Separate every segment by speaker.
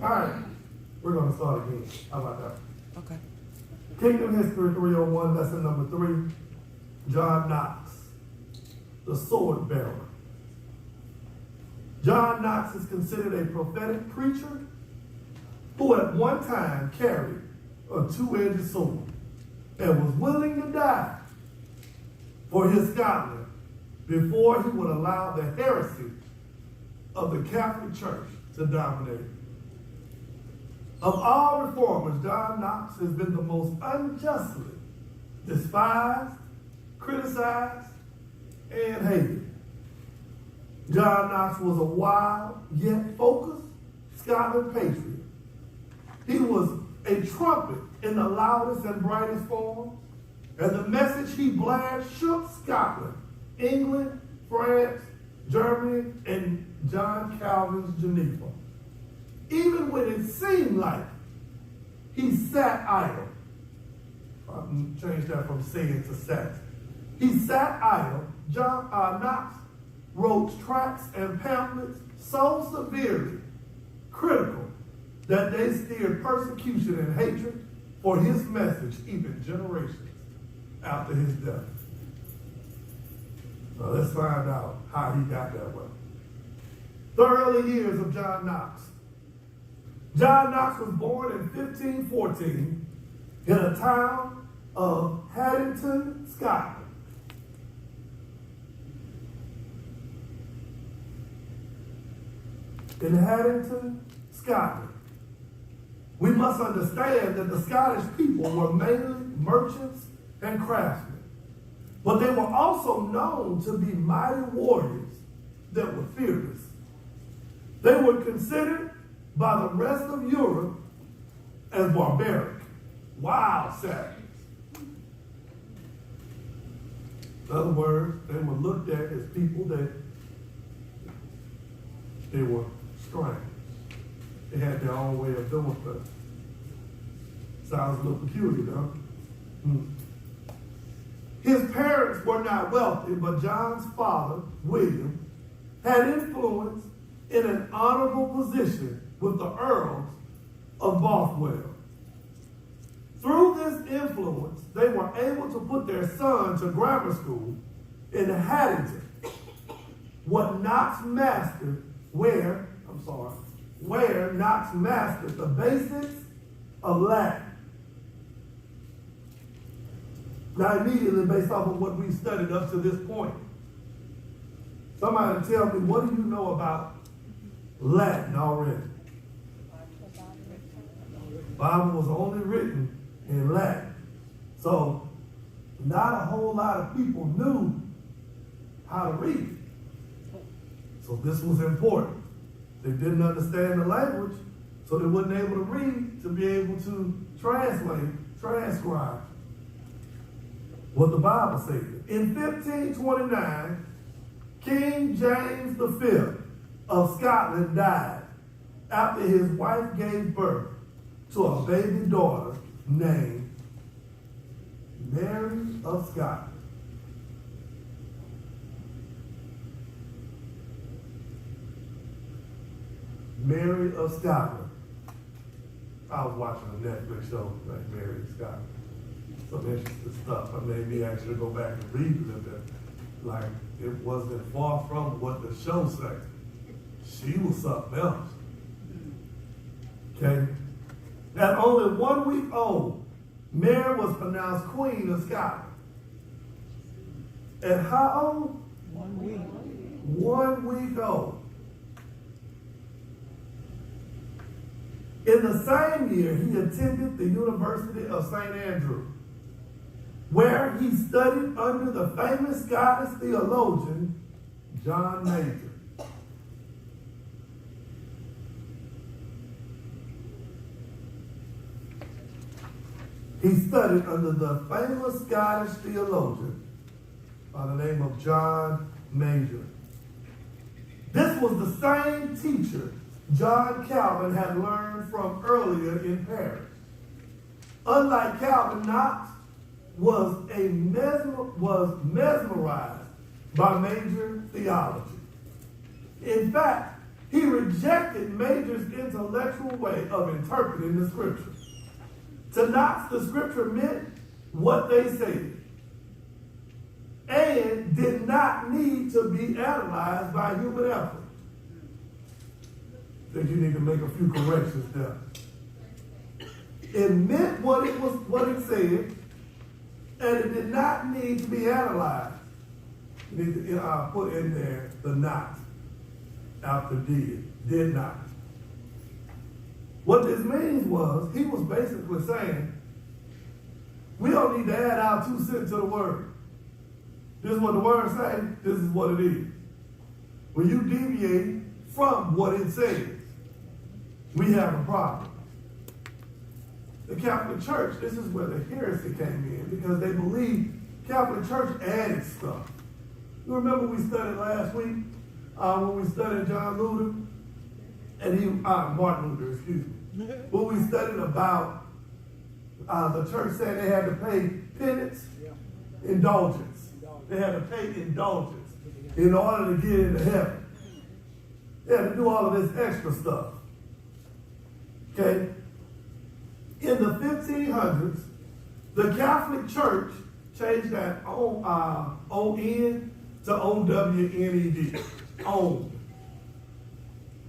Speaker 1: All right, we're going to start again. How about that?
Speaker 2: Okay.
Speaker 1: Kingdom History 301, lesson number 3. John Knox, the sword bearer. John Knox is considered a prophetic preacher who at one time carried a two-edged sword and was willing to die for his Scotland before he would allow the heresy of the Catholic Church to dominate. Of all reformers, John Knox has been the most unjustly despised, criticized, and hated. John Knox was a wild yet focused Scotland patriot. He was a trumpet in the loudest and brightest form, and the message he blared shook Scotland, England, France, Germany, and John Calvin's Geneva. Even when it seemed like he sat idle. I can change that from saying to sat. He sat idle. John Knox wrote tracts and pamphlets so severely critical that they steered persecution and hatred for his message even generations after his death. Now let's find out how he got that way. The early years of John Knox. John Knox was born in 1514 in a town of Haddington, Scotland. In Haddington, Scotland. We must understand that the Scottish people were mainly merchants and craftsmen, but they were also known to be mighty warriors that were fearless. They were considered by the rest of Europe as barbaric, wild savages. In other words, they were looked at as people that they were strange. They had their own way of doing things. Sounds a little peculiar, though. His parents were not wealthy, but John's father, William, had influence in an honorable position with the Earls of Bothwell. Through this influence, they were able to put their son to grammar school in Haddington. What Knox mastered, where Knox mastered the basics of Latin. Now, immediately, based off of what we studied up to this point, somebody tell me, what do you know about Latin already? The Bible was only written in Latin. So, not a whole lot of people knew how to read. So this was important. They didn't understand the language, so they wasn't able to read to be able to transcribe what the Bible said. In 1529, King James V of Scotland died after his wife gave birth to a baby daughter named Mary of Scotland. Mary of Scotland. I was watching a Netflix show like Mary of Scotland. Some interesting stuff. I made me actually go back and read a little bit. Like, it wasn't far from what the show said. She was something else. Okay? At only 1 week old, Mary was pronounced Queen of Scotland. At how old?
Speaker 2: 1 week.
Speaker 1: 1 week old. In the same year, he attended the University of St. Andrew, where he studied under the famous Scottish theologian, John Major. He studied under the famous Scottish theologian by the name of John Major. This was the same teacher John Calvin had learned from earlier in Paris. Unlike Calvin, Knox was mesmerized by Major theology. In fact, He rejected Major's intellectual way of interpreting the scripture. To Knox, the scripture meant what they said and did not need to be analyzed by human effort. I think you need to make a few corrections there. It meant what it said, and it did not need to be analyzed. You need to put in there the not after did not. What this means was, he was basically saying, we don't need to add our 2 cents to the word. This is what the word says, this is what it is. When you deviate from what it says, we have a problem. The Catholic Church, this is where the heresy came in, because they believe Catholic Church added stuff. You remember we studied last week, when we studied John Luther, and Martin Luther, excuse me. When we studied about the church saying they had to pay penance, indulgence. They had to pay indulgence in order to get into heaven. They had to do all of this extra stuff. Okay? In the 1500s, the Catholic Church changed that O-N to O-W-N-E-D. Owned.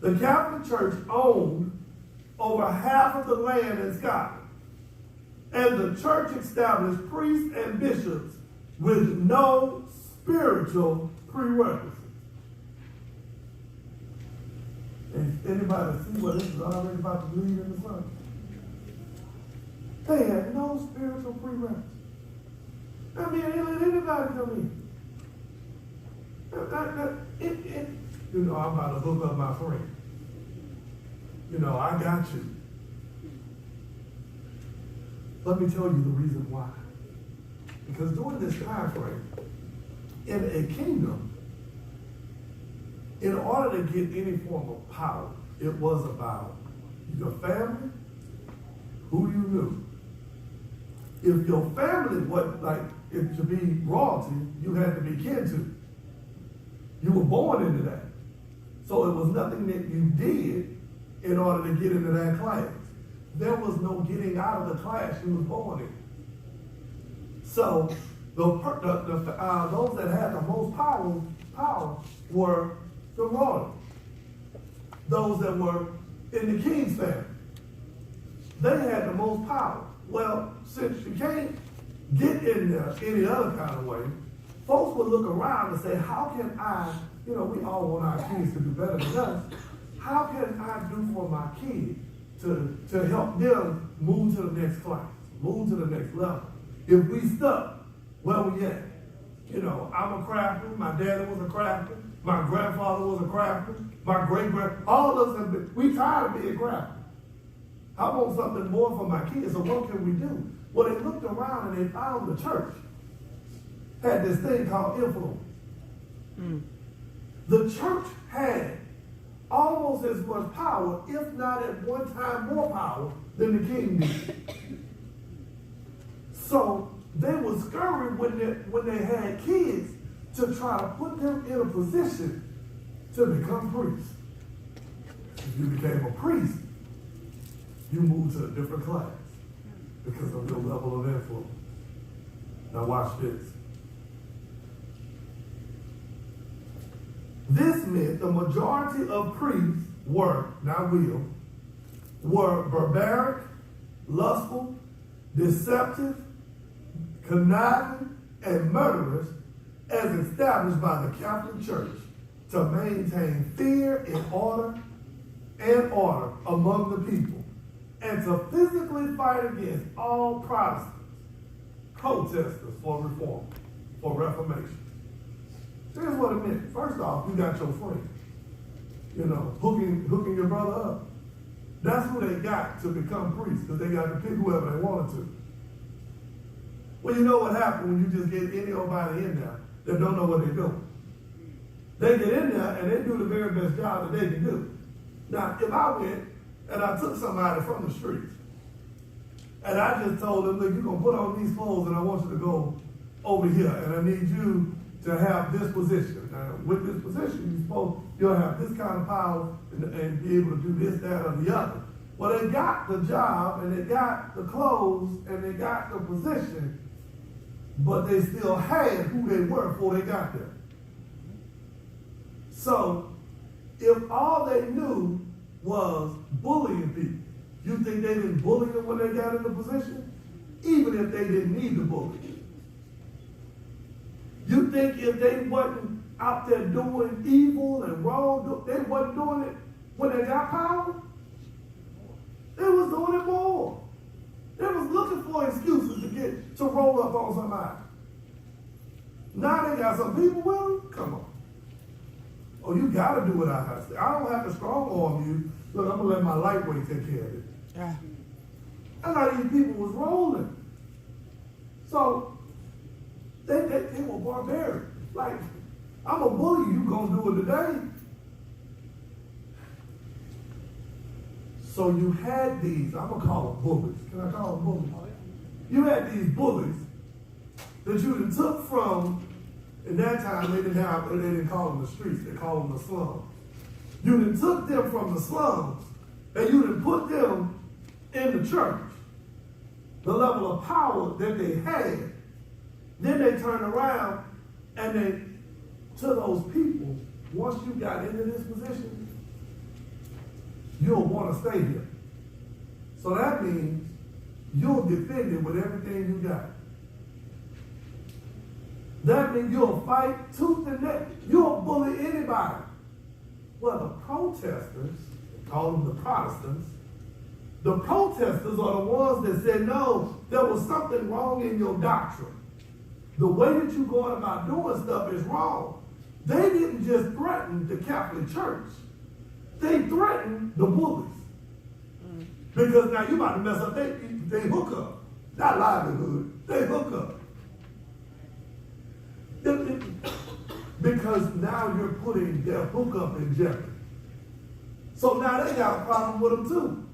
Speaker 1: The Catholic Church owned over half of the land in Scotland. And the church established priests and bishops with no spiritual prerequisites. And anybody see what this is already about to bleed in the sun? They had no spiritual prerequisites. I mean, they let anybody come in. You know, I'm about to hook up my friend. You know, I got you. Let me tell you the reason why. Because during this time frame, in a kingdom, in order to get any form of power, it was about your family, who you knew. If your family wasn't like, if to be royalty, you had to be kin to. You were born into that. So it was nothing that you did in order to get into that class. There was no getting out of the class you was born in. So those that had the most power were the royal. Those that were in the king's family. They had the most power. Well, since you can't get in there any other kind of way, folks would look around and say, how can I, you know, we all want our kids to do better than us. How can I do for my kids to help them move to the next class, move to the next level? If we stuck, where we at? You know, I'm a crafter, my daddy was a crafter, my grandfather was a crafter, my great-grand, all of us have been, we tired of being crafty. I want something more for my kids, so what can we do? Well, they looked around and they found the church had this thing called influence. The church had almost as much power, if not at one time more power, than the king did. So they were scurrying when they had kids to try to put them in a position to become priests. If you became a priest, you moved to a different class because of your level of influence. Now watch this. This meant the majority of priests were barbaric, lustful, deceptive, conniving, and murderous as established by the Catholic Church to maintain fear and order among the people, and to physically fight against all Protestants, protesters for reform, for reformation. Here's what it meant. First off, you got your friend. You know, hooking your brother up. That's who they got to become priests, because they got to pick whoever they wanted to. Well, you know what happened when you just get anybody in there that don't know what they're doing. They get in there and they do the very best job that they can do. Now, if I went and I took somebody from the streets and I just told them, look, you're going to put on these clothes and I want you to go over here and I need you to have this position. Now, with this position, you'll have this kind of power and be able to do this, that, or the other. Well, they got the job, and they got the clothes, and they got the position, but they still had who they were before they got there. So, if all they knew was bullying people, you think they didn't bully them when they got in the position? Even if they didn't need to bully. You think if they wasn't out there doing evil and wrong, they wasn't doing it when they got power? They was doing it more. They was looking for excuses to roll up on somebody. Now they got some people with them? Come on. Oh, you got to do what I have to say. I don't have to strong arm you. Look, I'm going to let my lightweight take care of it.
Speaker 2: Yeah.
Speaker 1: That's how these people was rolling. So, they were barbaric. Like, I'm a bully, you going to do it today. So you had these, I'm going to call them bullies. Can I call them bullies? You had these bullies that you done took from, in that time they didn't call them the streets, they called them the slums. You done took them from the slums and you done put them in the church. The level of power that they had. Then they turned around and to those people, once you got into this position, you'll want to stay here. So that means you'll defend it with everything you got. That means you'll fight tooth and nail. You'll bully anybody. Well, the protesters, call them the Protestants, the protesters are the ones that said, no, there was something wrong in your doctrine. The way that you're going about doing stuff is wrong. They didn't just threaten the Catholic Church. They threatened the bullies. Because now you about to mess up, they hook up. Not livelihood, they hook up. Because now you're putting their hookup in jeopardy. So now they got a problem with them too.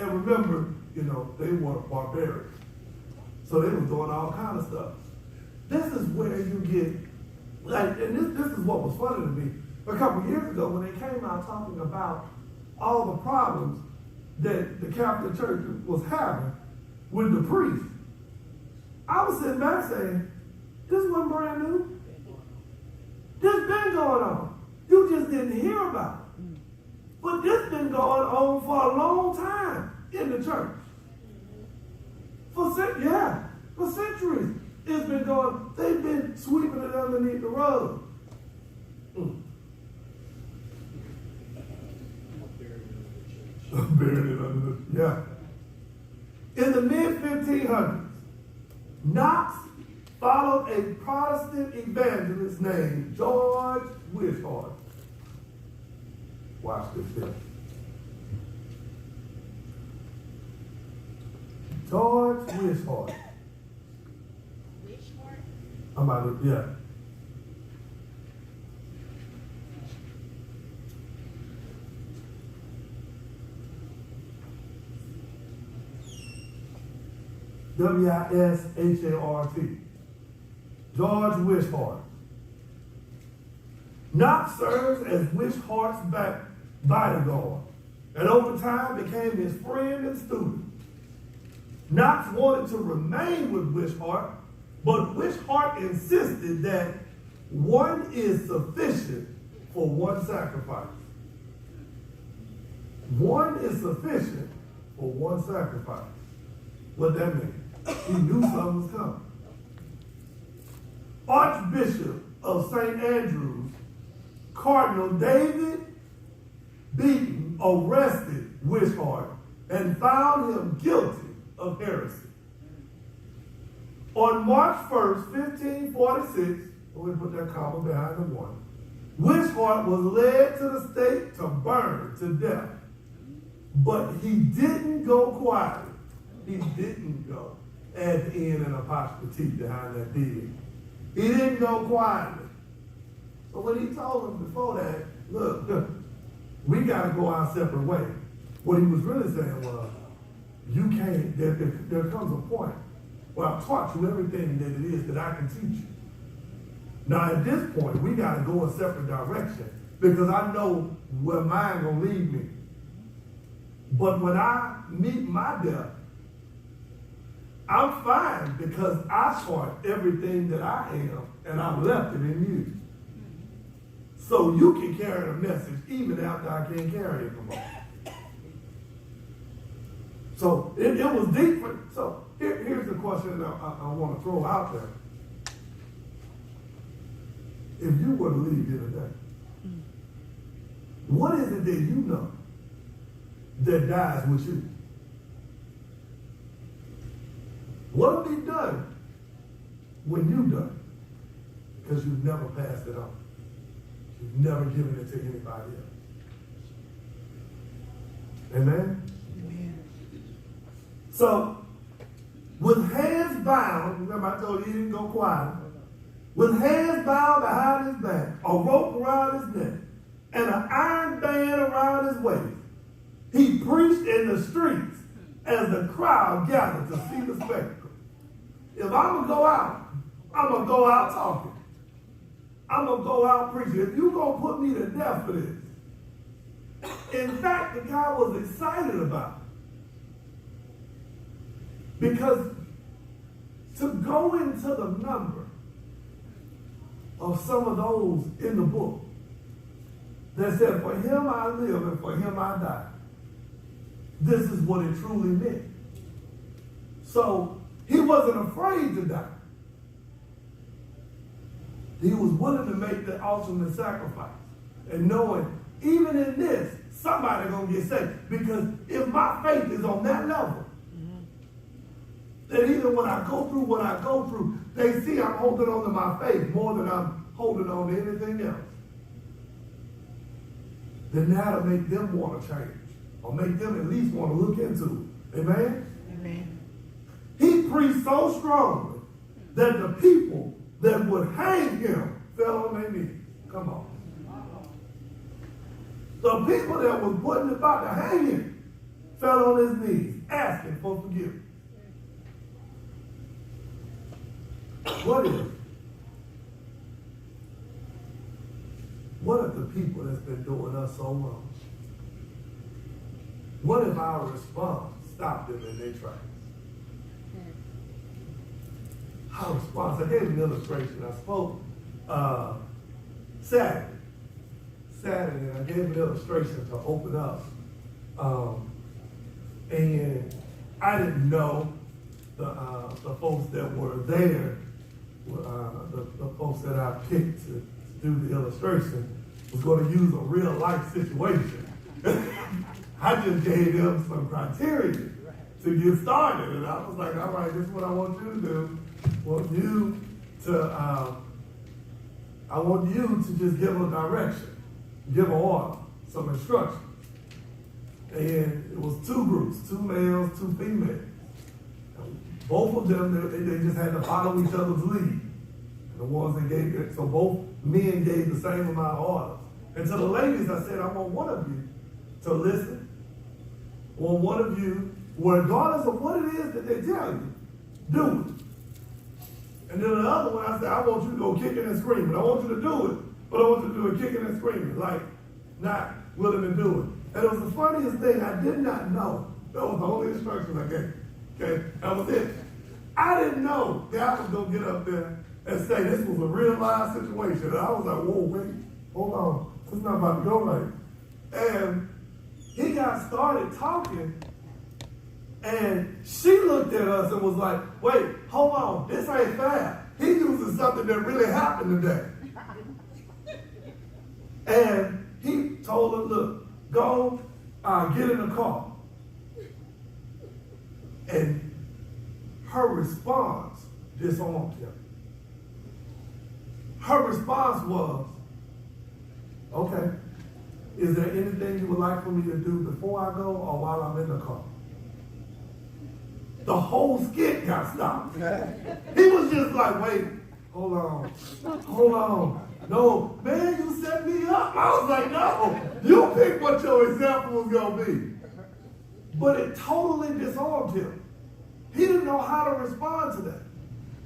Speaker 1: And remember, they were barbaric. So they were doing all kind of stuff. This is where you get, and this is what was funny to me. A couple years ago when they came out talking about all the problems that the Catholic Church was having with the priests, I was sitting back saying, this wasn't brand new. This been going on. You just didn't hear about it. But this been going on for a long time in the church. For centuries. It's been going, they've been sweeping it underneath the rug. Buried it under the, yeah. In the mid-1500s, Knox followed a Protestant evangelist named George Wishart. Watch this here. George Wishart.
Speaker 3: Wishart?
Speaker 1: I'm about to, yeah. Wishart. George Wishart. Knox serves as Wishart's bodyguard, and over time became his friend and student. Knox wanted to remain with Wishart, but Wishart insisted that one is sufficient for one sacrifice. One is sufficient for one sacrifice. What that mean? He knew something was coming. Archbishop of St. Andrews, Cardinal David Beaton, arrested Wishart and found him guilty of heresy. On March 1st, 1546, we put that comma behind the one, Wishart was led to the stake to burn to death. But he didn't go quietly. He didn't go. Add the N and apostrophe behind that D. He didn't go quietly. So when he told him before that, look, we got to go our separate way. What he was really saying was, you can't, there comes a point where I've taught you everything that it is that I can teach you. Now at this point, we got to go a separate direction because I know where mine gonna lead me. But when I meet my death, I'm fine because I start everything that I am and I left it in you. So you can carry the message even after I can't carry it no more. So it was deep. So here's the question that I want to throw out there. If you were to leave here today, what is it that you know that dies with you? What'll be done when you're done? Because you've never passed it on. You've never given it to anybody else. Amen? Amen. So, with hands bound, remember I told you he didn't go quiet. With hands bound behind his back, a rope around his neck, and an iron band around his waist, he preached in the streets as the crowd gathered to see the spectacle. If I'm going to go out, I'm going to go out talking. I'm going to go out preaching. If you're going to put me to death for this. In fact, the guy was excited about it. Because to go into the number of some of those in the book that said, for him I live and for him I die. This is what it truly meant. So he wasn't afraid to die. He was willing to make the ultimate sacrifice. And knowing, even in this, somebody's going to get saved. Because if my faith is on that level, that even when I go through what I go through, they see I'm holding on to my faith more than I'm holding on to anything else. Then that'll make them want to change. Or make them at least want to look into it. Amen? Amen. He preached so strongly that the people that would hang him fell on their knees. Come on. The people that was putting about to hang him fell on his knees, asking for forgiveness. What if the people that's been doing us so wrong? What if our response stopped them in their tracks? Our response, I gave an illustration. I spoke Saturday, and I gave an illustration to open up. And I didn't know the folks that were there, the folks that I picked to do the illustration, was going to use a real life situation. I just gave them some criteria to get started. And I was like, all right, this is what I want you to do. I want you to just give a direction, give an order, some instructions. And it was two groups, 2 males, 2 females. Both of them, they just had to follow each other's lead. And the ones that gave it, so both men gave the same amount of orders. And to the ladies, I said, I want one of you to listen. I want one of you, regardless of what it is that they tell you, do it. And then the other one, I said, I want you to go kicking and screaming. I want you to do it, but I want you to do it kicking and screaming, like not willing to do it. And it was the funniest thing I did not know. That was the only instructions I gave. Okay, that was it. I didn't know that I was going to get up there and say this was a real life situation. And I was like, whoa, wait, hold on. This is not about to go right. And he got started talking, and she looked at us and was like, wait, hold on, this ain't fair. He using something that really happened today. And he told her, look, go get in the car. And her response disarmed him. Her response was, okay, is there anything you would like for me to do before I go or while I'm in the car? The whole skit got stopped. He was just like, wait, hold on. No, man, you set me up. I was like, no, you pick what your example was going to be. But it totally disarmed him. He didn't know how to respond to that.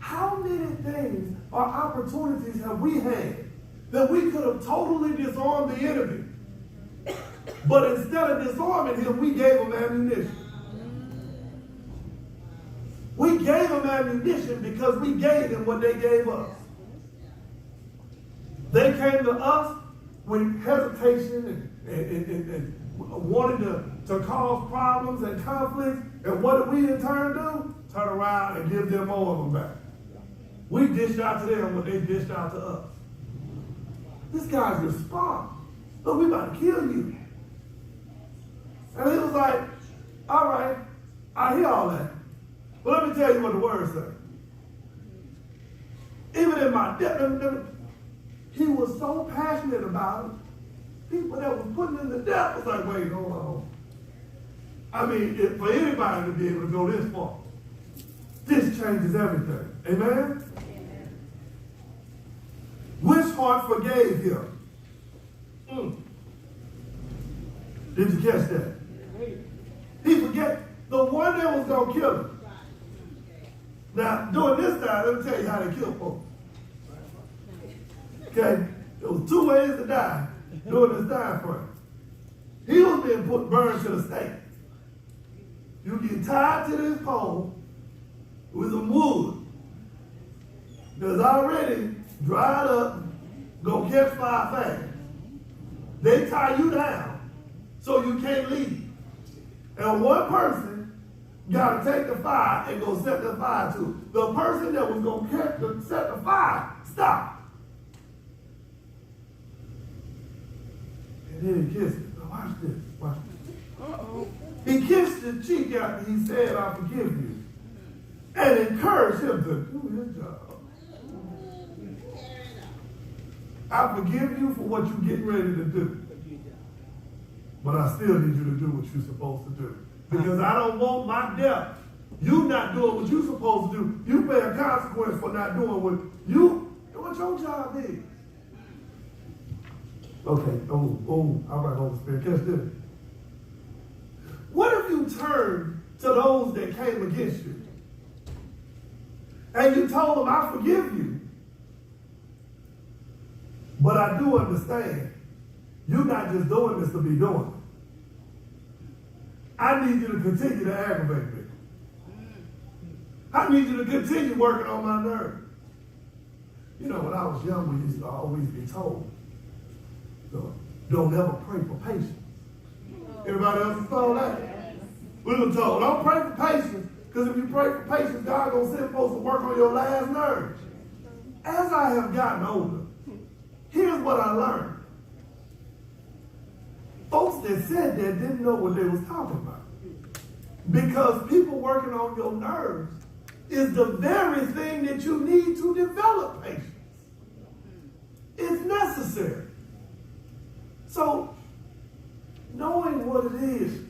Speaker 1: How many things or opportunities have we had that we could have totally disarmed the enemy? But instead of disarming him, we gave him ammunition. We gave them ammunition because we gave them what they gave us. They came to us with hesitation and wanting to cause problems and conflicts. And what did we in turn do? Turn around and give them more of them back. We dished out to them what they dished out to us. This guy's response. Look, we about to kill you. And he was like, all right, I hear all that. But let me tell you what the word says. Even in my death, he was so passionate about it. People that was putting in the death was like, wait, hold on. I mean, for anybody to be able to go this far, this changes everything. Amen? Amen. Which heart forgave him? Did you catch that? He forget the one that was going to kill him. Now, during this time, let me tell you how they kill folks. Okay? There was 2 ways to die during this time frame. He was being burned to the stake. You get tied to this pole with some wood that's already dried up, gonna catch fire fast. They tie you down so you can't leave. And one person got to take the fire and go set the fire to it. The person that was going to set the fire stopped. And then he kissed it. Now watch this. Watch this. Uh-oh. He kissed his cheek after he said, I forgive you. And encouraged him to do his job. I forgive you for what you're getting ready to do. But I still need you to do what you're supposed to do. Because I don't want my death. You not doing what you're supposed to do. You pay a consequence for not doing what your job is. Okay, all right, Holy Spirit, catch this. What if you turn to those that came against you and you told them, I forgive you, but I do understand you're not just doing this to be doing it. I need you to continue to aggravate me. I need you to continue working on my nerves. You know, when I was young, we used to always be told, don't ever pray for patience. Everybody else is told that? We were told, don't pray for patience, because if you pray for patience, God going to send folks to work on your last nerves. As I have gotten older, here's what I learned. Folks that said that didn't know what they was talking about. Because people working on your nerves is the very thing that you need to develop patience. It's necessary. So, knowing what it is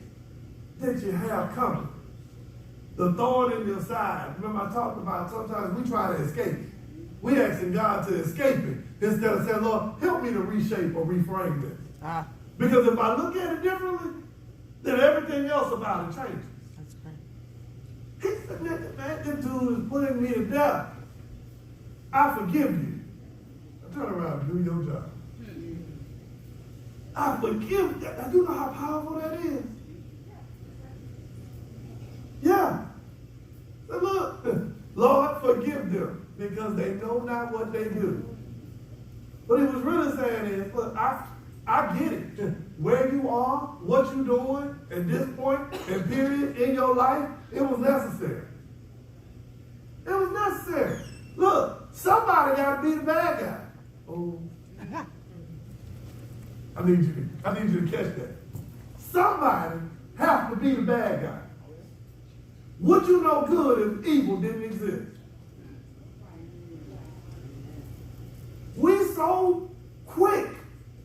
Speaker 1: that you have coming, the thorn in your side. Remember I talked about sometimes we try to escape it. We asking God to escape it instead of saying, Lord, help me to reshape or reframe this. Because if I look at it differently, then everything else about it changes. That's great. He said, man, this dude is putting me to death. I forgive you. Now turn around and do your job. I forgive you. Now, you know how powerful that is? Yeah. So look, Lord, forgive them because they know not what they do. What he was really saying is, look, I get it. Where you are, what you're doing at this point and period in your life, it was necessary. It was necessary. Look, somebody got to be the bad guy. Oh. I need you to catch that. Somebody has to be the bad guy. Would you know good if evil didn't exist? We so quick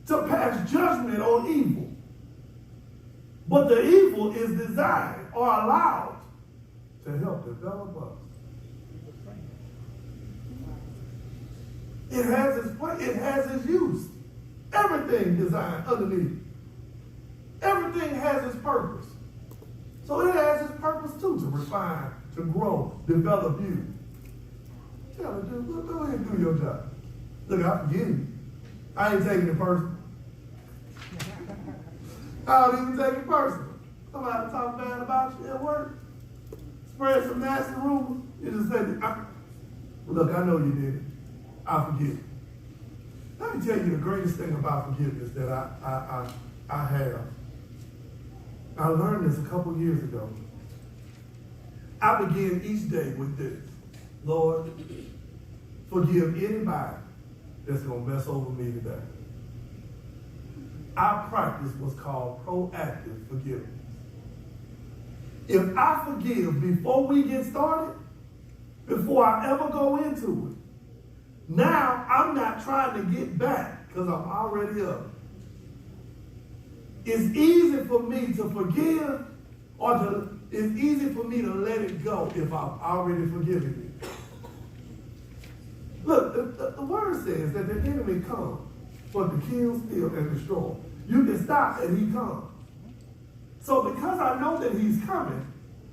Speaker 1: to pass judgment on evil. But the evil is designed or allowed to help develop us. It has its place, it has its use. Everything designed underneath. Everything has its purpose. So it has its purpose too, to refine, to grow, develop you. Tell her, dude, go ahead and do your job. Look, I forgive you. I ain't taking it personal. I don't even take it personal. Somebody talk bad about you at work, spread some nasty rumors. You just say, look, I know you did it. I forgive you. Let me tell you the greatest thing about forgiveness that I have. I learned this a couple years ago. I begin each day with this. Lord, forgive anybody that's going to mess over me today. I practice what's called proactive forgiveness. If I forgive before we get started, before I ever go into it, now I'm not trying to get back because I'm already up. It's easy for me to forgive it's easy for me to let it go if I've already forgiven you. Look, the word says that the enemy comes for to kill, steal, and destroy. You can stop and he comes. So because I know that he's coming,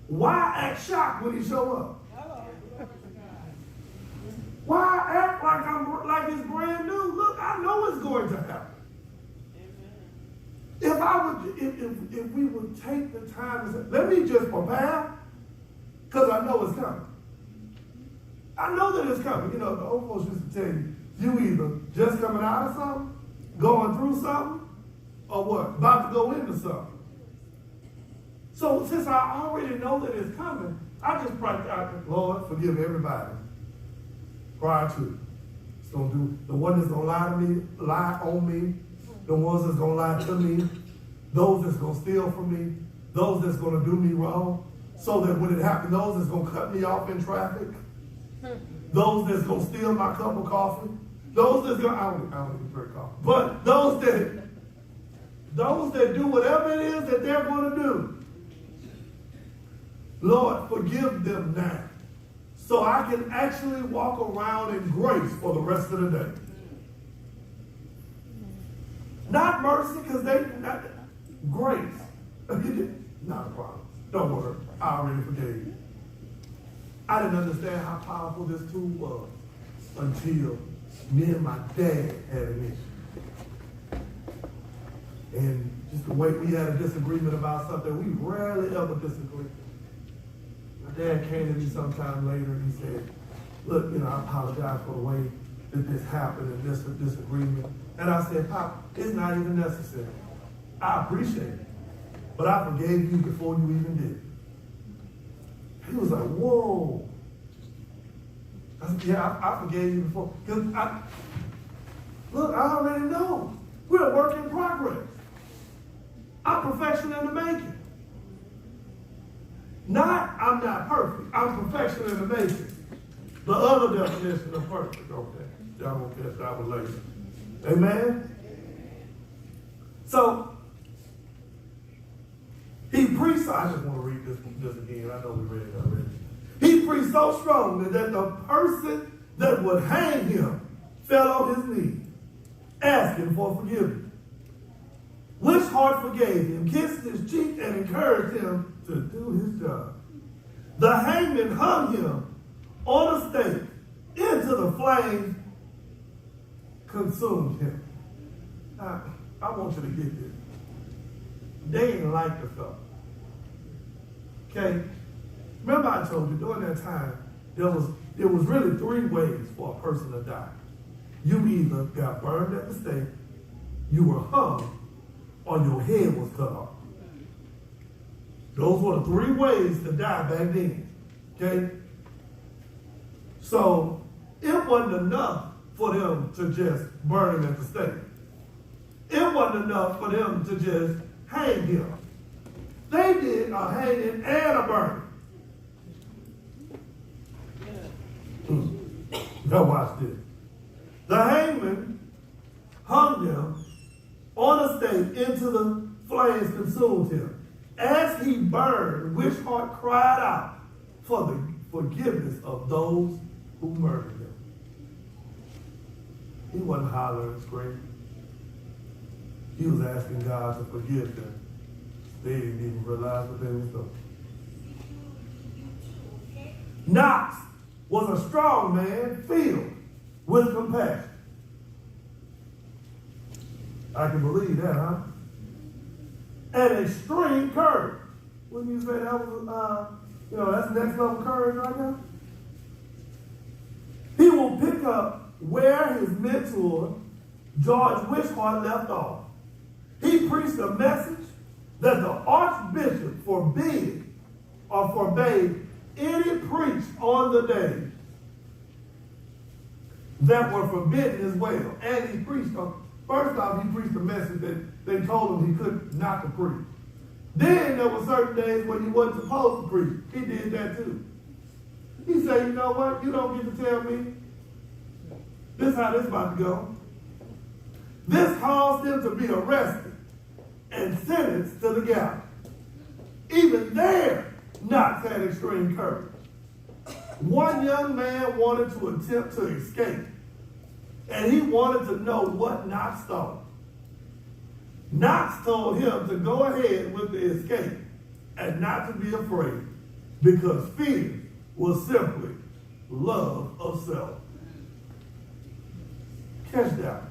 Speaker 1: why act shocked when he show up? Why act like it's brand new? Look, I know it's going to happen. If we would take the time and say, let me just prepare, because I know it's coming. I know that it's coming. You know, the old folks used to tell you, you either just coming out of something, going through something, or what? About to go into something. So since I already know that it's coming, I just practice, Lord, forgive everybody prior to it. It's gonna do the one that's gonna lie on me, the ones that's gonna lie to me, those that's gonna steal from me, those that's gonna do me wrong, so that when it happens, those that's gonna cut me off in traffic, those that's gonna steal my cup of coffee, those that's gonna I don't even drink coffee, but those that do whatever it is that they're gonna do. Lord, forgive them now, so I can actually walk around in grace for the rest of the day. Not mercy, because not grace. Not a problem. Don't worry, I already forgave you. I didn't understand how powerful this tool was until me and my dad had an issue. And just the way we had a disagreement about something, we rarely ever disagree. My dad came to me sometime later and he said, look, I apologize for the way that this happened and this disagreement. And I said, Pop, it's not even necessary. I appreciate it. But I forgave you before you even did. He was like, whoa. I said, yeah, I forgave you before. Because look, I already know. We're a work in progress. I'm perfection in the making. I'm not perfect. I'm perfection in the making. The other definition of perfect, okay. Y'all won't catch that one later. Amen? So, he preached, I just want to read this again. I know we read it already. He preached so strongly that the person that would hang him fell on his knees, asking for forgiveness. Which heart forgave him, kissed his cheek, and encouraged him to do his job. The hangman hung him on a stake into the flames, consumed him. I want you to get this. They didn't like the fellow. Okay? Remember I told you during that time, there was really three ways for a person to die. You either got burned at the stake, you were hung, or your head was cut off. Those were the three ways to die back then. Okay? So it wasn't enough for them to just burn him at the stake. It wasn't enough for them to just hang him. They did a hanging and a burning. Now watch this. The hangman hung him on a stake into the flames consumed him. As he burned, which heart cried out for the forgiveness of those who murdered him. He wasn't hollering and screaming. He was asking God to forgive them. They didn't even realize what they was doing. Knox was a strong man filled with compassion. I can believe that, huh? And extreme courage. Wouldn't you say that was, that's next level courage right now? He will pick up where his mentor, George Wishart, left off. He preached a message that the archbishop forbade any preach on the day that were forbidden as well. And he preached, first off, he preached a message that they told him he could not to preach. Then there were certain days when he wasn't supposed to preach. He did that too. He said, you know what? You don't get to tell me. This is how this is about to go. This caused him to be arrested and sentenced to the gallows. Even there, Knox had extreme courage. One young man wanted to attempt to escape, and he wanted to know what Knox thought. Knox told him to go ahead with the escape and not to be afraid, because fear was simply love of self. Catch that.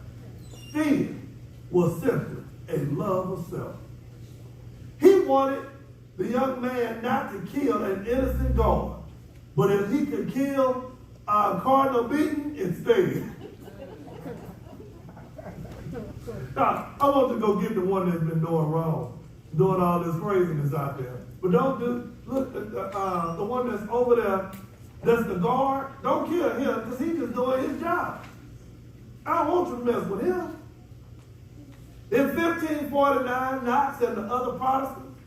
Speaker 1: Fear was simply a love of self. He wanted the young man not to kill an innocent guard, but if he could kill Cardinal Beaton instead. Now, I want to go get the one that's been doing wrong, doing all this craziness out there. But don't look at the one that's over there, that's the guard. Don't kill him, because he's just doing his job. I don't want you to mess with him. In 1549, Knox and the other Protestants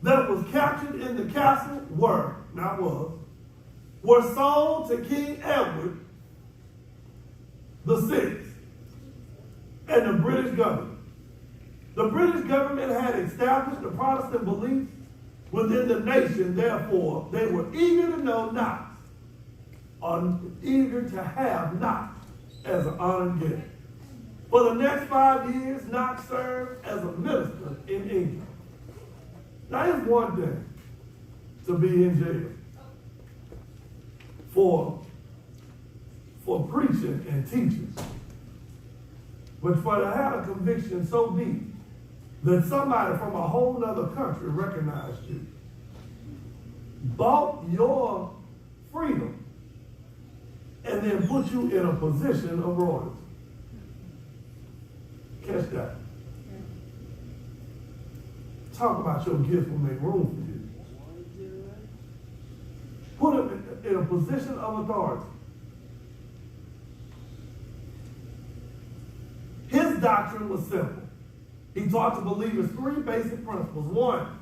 Speaker 1: that was captured in the castle were sold to King Edward VI and the British government. The British government had established the Protestant beliefs within the nation, therefore, they were eager to know Knox, or eager to have Knox as an honored guest. For the next 5 years, Knox served as a minister in England. Now, it's one thing to be in jail for preaching and teaching, but for to have a conviction so deep that somebody from a whole other country recognized you, bought your freedom, and then put you in a position of royalty. Catch that. Talk about your gift will make room for you. Put him in a position of authority. His doctrine was simple. He taught the believers 3 basic principles. 1,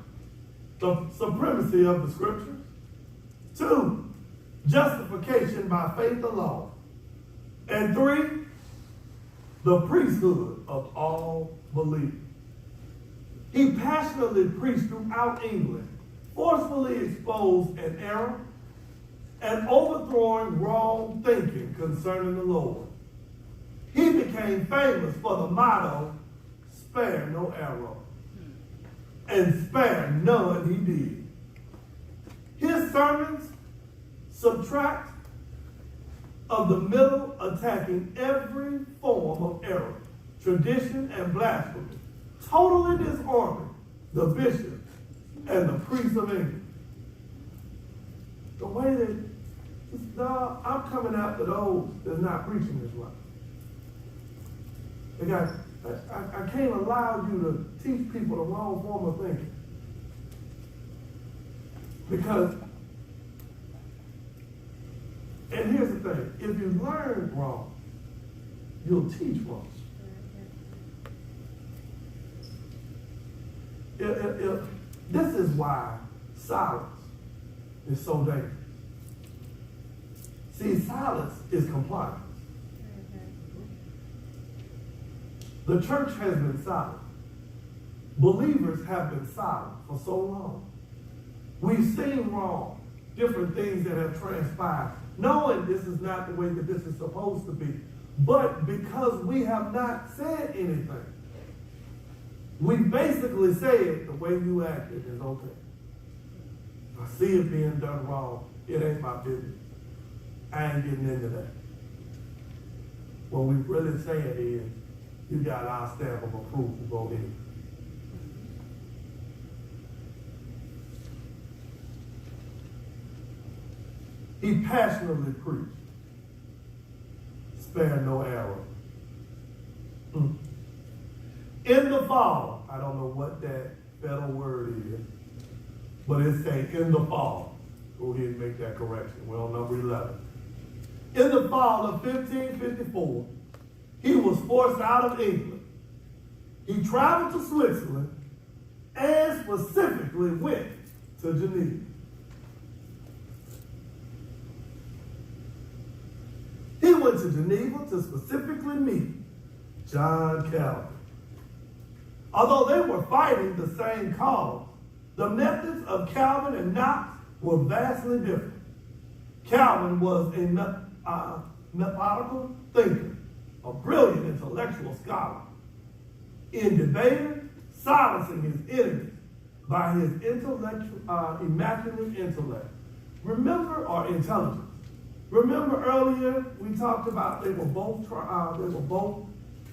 Speaker 1: the supremacy of the scriptures. 2, justification by faith alone. And 3, the priesthood of all believers. He passionately preached throughout England, forcefully exposed an error and overthrowing wrong thinking concerning the Lord. He became famous for the motto, spare no arrow, and spare none he did. His sermons subtract of the middle, attacking every form of error, tradition, and blasphemy, totally disarming the bishop and the priests of England. The way that, no, I'm coming after those that's not preaching this right. I can't allow you to teach people the wrong form of thinking. Because, and here's the thing, if you learn wrong, you'll teach wrong. This is why silence is so dangerous. See, silence is compliance. The church has been silent. Believers have been silent for so long. We've seen wrong, different things that have transpired, knowing this is not the way that this is supposed to be. But because we have not said anything, we basically said the way you acted is okay. I see it being done wrong. It ain't my business. I ain't getting into that. What we really saying is, you got our stamp of approval, go ahead. He passionately preached, spare no arrow. In the fall, I don't know what that federal word is, but it's saying in the fall. Go ahead and make that correction. We're on number 11. In the fall of 1554, he was forced out of England. He traveled to Switzerland and specifically went to Geneva. He went to Geneva to specifically meet John Calvin. Although they were fighting the same cause, the methods of Calvin and Knox were vastly different. Calvin was a methodical thinker, a brilliant intellectual scholar, in debating, silencing his enemies by his immaculate intellect. Or intelligence. Remember earlier we talked about they were both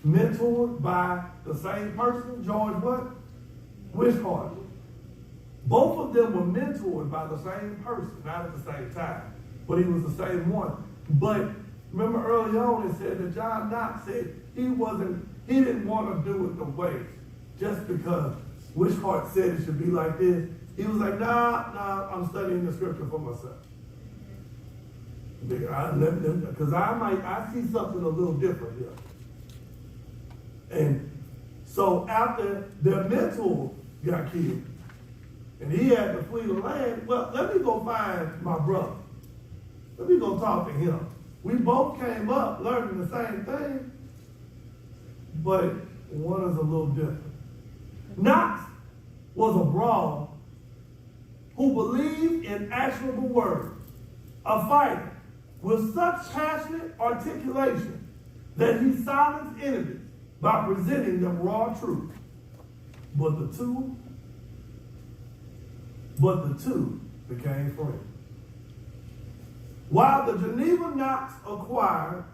Speaker 1: mentored by the same person, George what? Wishart. Both of them were mentored by the same person, not at the same time, but he was the same one. But remember early on it said that John Knox said he didn't want to do it the way, just because Wishart said it should be like this. He was like, nah, I'm studying the scripture for myself. Because I see something a little different here. And so after their mentor got killed, and he had to flee the land, well, let me go find my brother. Let me go talk to him. We both came up learning the same thing, but one is a little different. Knox was a brawl who believed in actionable words, a fighter with such passionate articulation that he silenced enemies by presenting them raw truth. But the two became friends. While in Geneva, Knox acquired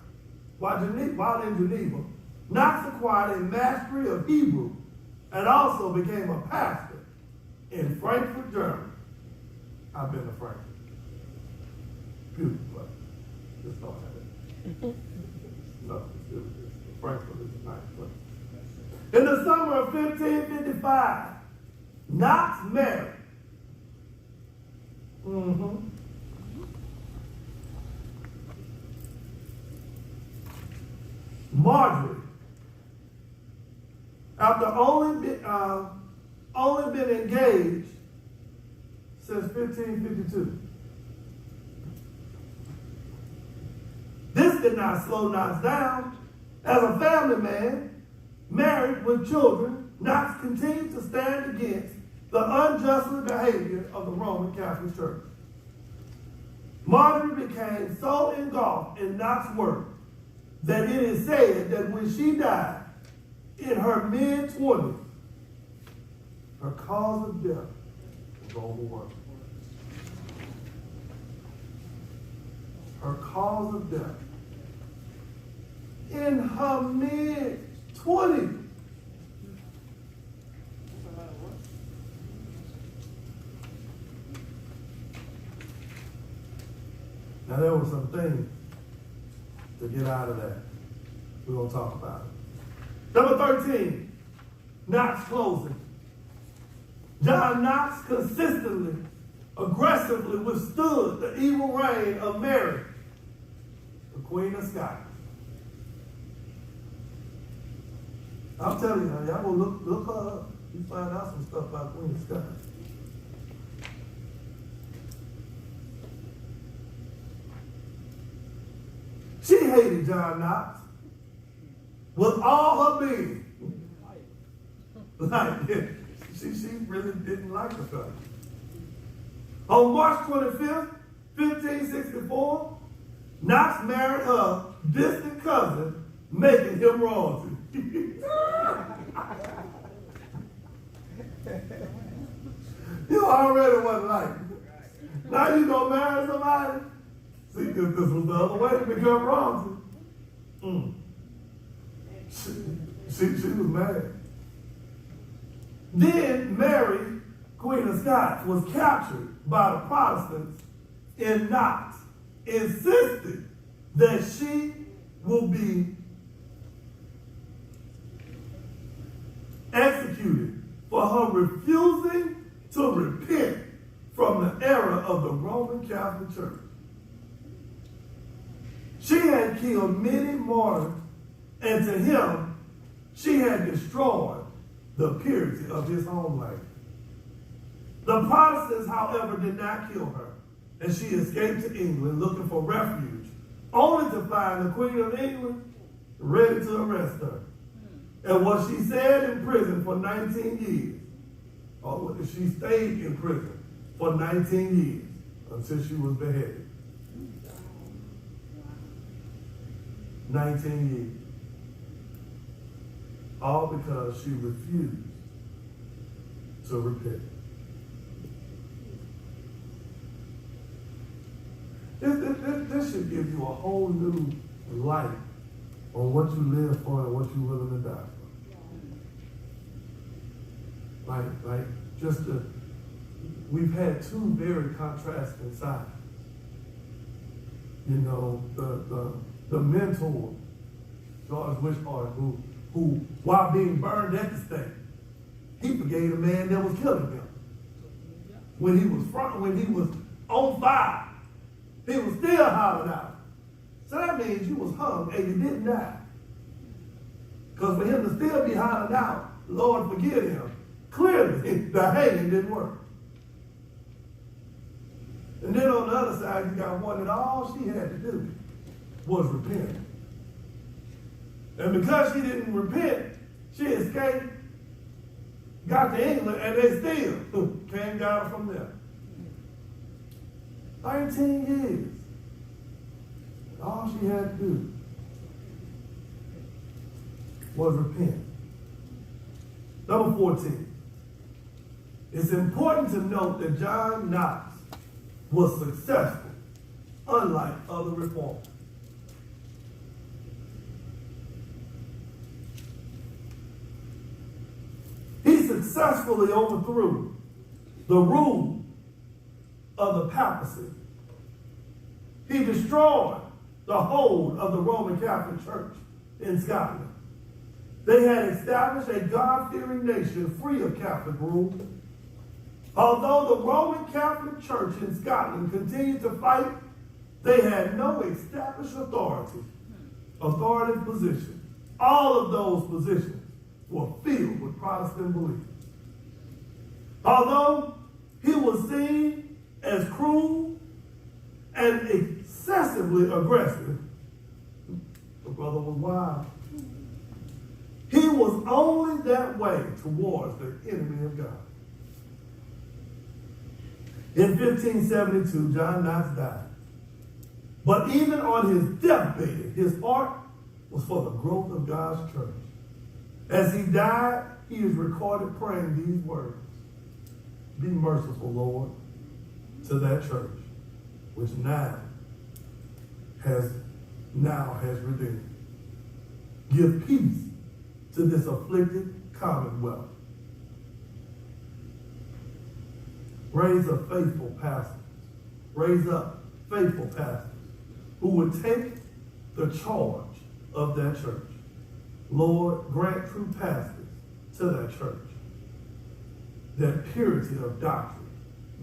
Speaker 1: a mastery of Hebrew and also became a pastor in Frankfurt, Germany. I've been to Frankfurt. Beautiful place. Just don't have it. No, Frankfurt is a nice place. In the summer of 1555, Knox married. Marjorie, after only been engaged since 1552. This did not slow Knox down. As a family man, married with children, Knox continued to stand against the unjust behavior of the Roman Catholic Church. Marjorie became so engulfed in Knox's work that it is said that when she died in her mid-20s, her cause of death was overwork. Her cause of death in her mid-20s. Now there were some things to get out of that. We're going to talk about it. Number 13, Knox closing. John Knox consistently, aggressively withstood the evil reign of Mary, the Queen of Scots. I'm telling you, y'all gonna look her up. You find out some stuff about Queen of Scots. She hated John Knox with all her being. Like, she really didn't like the fella. On March 25th, 1564, Knox married her distant cousin, making him royalty. You already wasn't like it. Now you gonna marry somebody See, this was the other way to become royalty. She was mad. Then Mary, Queen of Scots, was captured by the Protestants in Knox, insisted that she will be executed for her refusing to repent from the era of the Roman Catholic Church. She had killed many martyrs, and to him, she had destroyed the purity of his homeland. The Protestants, however, did not kill her, and she escaped to England looking for refuge, only to find the Queen of England ready to arrest her. And what she said in prison for 19 years, or she stayed in prison for 19 years until she was beheaded. 19 years. All because she refused to repent. This should give you a whole new light on what you live for and what you're willing to die for. We've had two very contrasting sides. You know, the mentor, George Wishart, who while being burned at the stake, he forgave a man that was killing him. When he was on fire, he was still hollering out. So that means you was hung and you didn't die. Because for him to still be hollering out, Lord forgive him, clearly the hanging didn't work. And then on the other side, you got one that all she had to do was repent. And because she didn't repent, she escaped, got to England, and they still came and got her from there. 19 years. All she had to do was repent. Number 14. It's important to note that John Knox was successful, unlike other reformers. He successfully overthrew the rule of the papacy. He destroyed the hold of the Roman Catholic Church in Scotland. They had established a God-fearing nation free of Catholic rule. Although the Roman Catholic Church in Scotland continued to fight, they had no established authoritative position. All of those positions were filled with Protestant belief. Although he was seen as cruel and excessively aggressive, the brother was wild. He was only that way towards the enemy of God. In 1572, John Knox died. But even on his deathbed, his heart was for the growth of God's church. As he died, he is recorded praying these words: "Be merciful, Lord, to that church, which now has redeemed. Give peace to this afflicted commonwealth. Raise up faithful pastors who would take the charge of that church. Lord, grant true pastors to that church, that purity of doctrine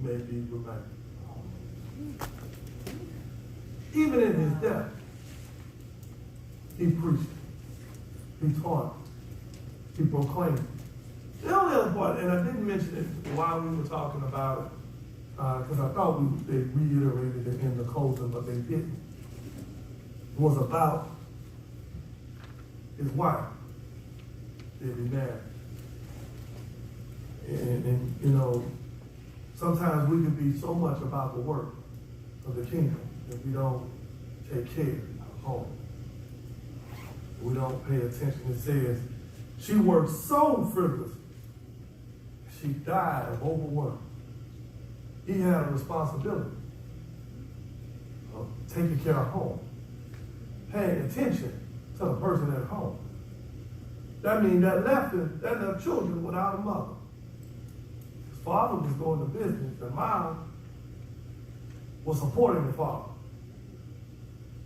Speaker 1: may be remained." Even in his death, he preached, he taught, he proclaimed. The only other part, and I didn't mention it while we were talking about it, because I thought they reiterated it in the closing, but they didn't, was about his wife, Debbie Nash. And you know, sometimes we can be so much about the work of the kingdom that we don't take care of home. We don't pay attention. It says she worked so frivolously, she died of overwork. He had a responsibility. taking care of home, paying attention to the person at home. That means that left children without a mother. His father was going to business, and mom was supporting the father.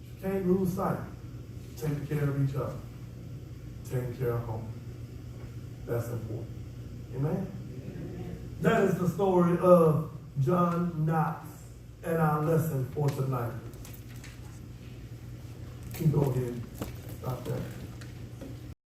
Speaker 1: You can't lose sight. Taking care of each other. Taking care of home. That's important. Amen? That is the story of John Knox and our lesson for tonight. You can go ahead and stop that.